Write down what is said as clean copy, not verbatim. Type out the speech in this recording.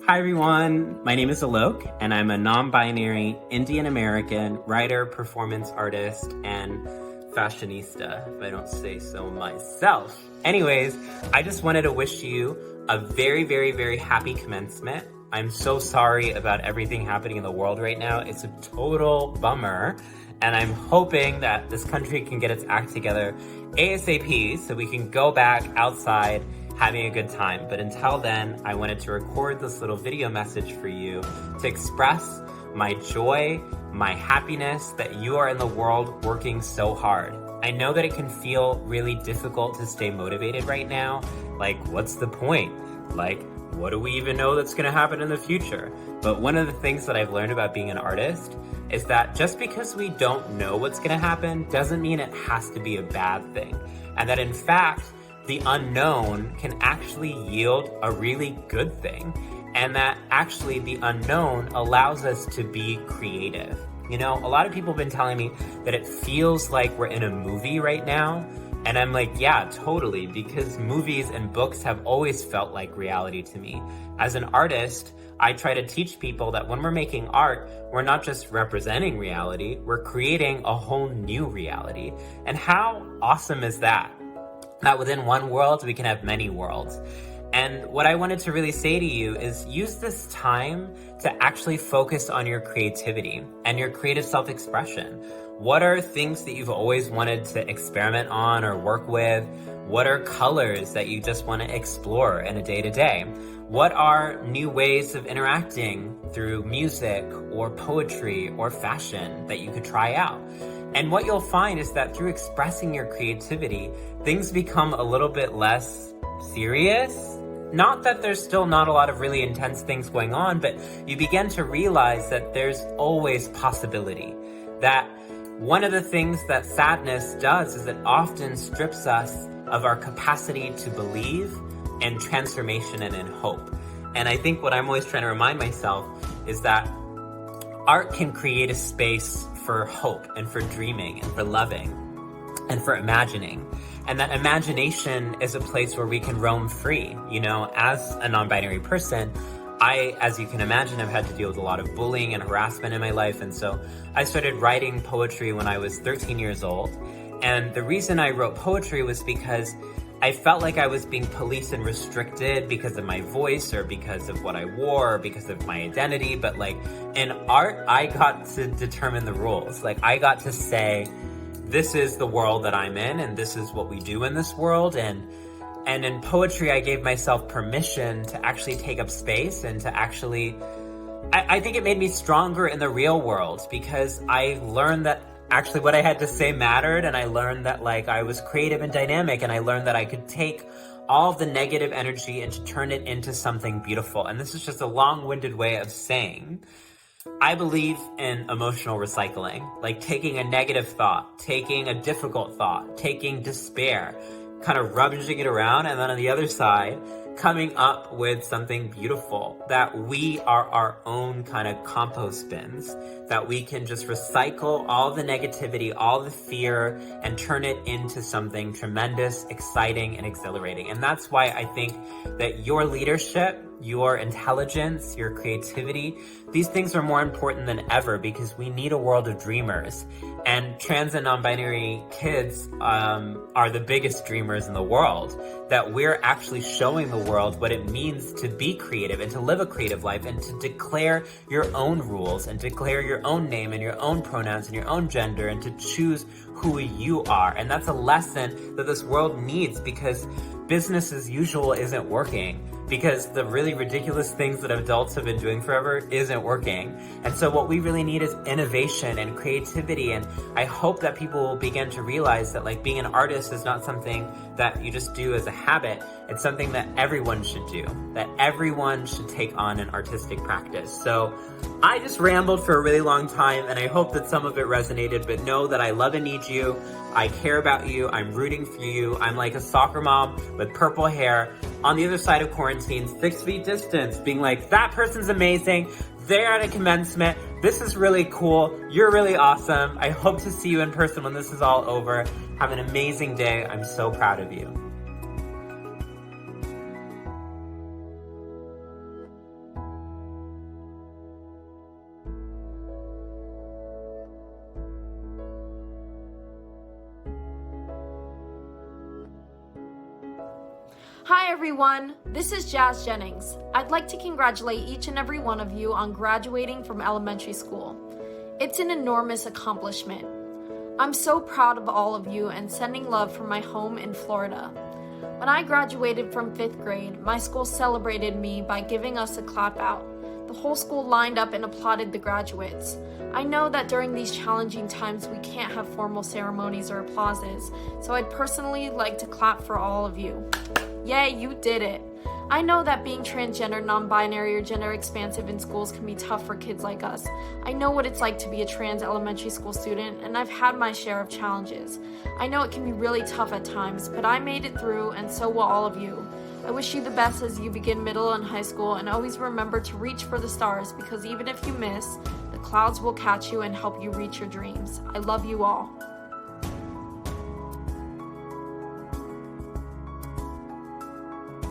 Hi everyone, my name is ALOK, and I'm a non-binary Indian American writer, performance artist, and fashionista, if I don't say so myself. Anyways, I just wanted to wish you a very, very, very happy commencement. I'm so sorry about everything happening in the world right now. It's a total bummer, and I'm hoping that this country can get its act together ASAP so we can go back outside having a good time. But until then, I wanted to record this little video message for you to express my joy, my happiness that you are in the world working so hard. I know that it can feel really difficult to stay motivated right now. Like, what's the point? Like, what do we even know that's gonna happen in the future? But one of the things that I've learned about being an artist is that just because we don't know what's gonna happen doesn't mean it has to be a bad thing. And that in fact, the unknown can actually yield a really good thing. And that actually the unknown allows us to be creative. You know, a lot of people have been telling me that it feels like we're in a movie right now. And I'm like, yeah, totally, because movies and books have always felt like reality to me. As an artist, I try to teach people that when we're making art, we're not just representing reality, we're creating a whole new reality. And how awesome is that? That within one world, we can have many worlds. And what I wanted to really say to you is use this time to actually focus on your creativity and your creative self-expression. What are things that you've always wanted to experiment on or work with? What are colors that you just want to explore in a day-to-day? What are new ways of interacting through music or poetry or fashion that you could try out? And what you'll find is that through expressing your creativity, things become a little bit less serious. Not that there's still not a lot of really intense things going on, but you begin to realize that there's always possibility. That one of the things that sadness does is it often strips us of our capacity to believe in transformation and in hope. And I think what I'm always trying to remind myself is that art can create a space for hope and for dreaming and for loving and for imagining. And that imagination is a place where we can roam free. You know, as a non-binary person, I, as you can imagine, have had to deal with a lot of bullying and harassment in my life. And so I started writing poetry when I was 13 years old. And the reason I wrote poetry was because I felt like I was being policed and restricted because of my voice or because of what I wore or because of my identity. But like in art, I got to determine the rules. Like I got to say, this is the world that I'm in and this is what we do in this world. And in poetry, I gave myself permission to actually take up space and to actually, I think it made me stronger in the real world because I learned that actually what I had to say mattered, and I learned that like I was creative and dynamic, and I learned that I could take all of the negative energy and to turn it into something beautiful. And this is just a long-winded way of saying I believe in emotional recycling, like taking a negative thought, taking a difficult thought, taking despair, kind of rummaging it around, and then on the other side, coming up with something beautiful, that we are our own kind of compost bins, that we can just recycle all the negativity, all the fear, and turn it into something tremendous, exciting, and exhilarating. And that's why I think that your leadership, your intelligence, your creativity, these things are more important than ever because we need a world of dreamers. And trans and non-binary kids are the biggest dreamers in the world, that we're actually showing the world what it means to be creative and to live a creative life and to declare your own rules and declare your own name and your own pronouns and your own gender and to choose who you are. And that's a lesson that this world needs because business as usual isn't working, because the really ridiculous things that adults have been doing forever isn't working. And so what we really need is innovation and creativity. And I hope that people will begin to realize that like being an artist is not something that you just do as a habit. It's something that everyone should do, that everyone should take on an artistic practice. So I just rambled for a really long time and I hope that some of it resonated, but know that I love and need you. I care about you. I'm rooting for you. I'm like a soccer mom with purple hair on the other side of quarantine, 6 feet distance, being like, that person's amazing. They're at a commencement. This is really cool. You're really awesome. I hope to see you in person when this is all over. Have an amazing day. I'm so proud of you. Hi everyone, this is Jazz Jennings. I'd like to congratulate each and every one of you on graduating from elementary school. It's an enormous accomplishment. I'm so proud of all of you and sending love from my home in Florida. When I graduated from 5th grade, my school celebrated me by giving us a clap out. The whole school lined up and applauded the graduates. I know that during these challenging times we can't have formal ceremonies or applauses, so I'd personally like to clap for all of you. Yay, you did it! I know that being transgender, non-binary, or gender expansive in schools can be tough for kids like us. I know what it's like to be a trans elementary school student, and I've had my share of challenges. I know it can be really tough at times, but I made it through, and so will all of you. I wish you the best as you begin middle and high school, and always remember to reach for the stars, because even if you miss, the clouds will catch you and help you reach your dreams. I love you all.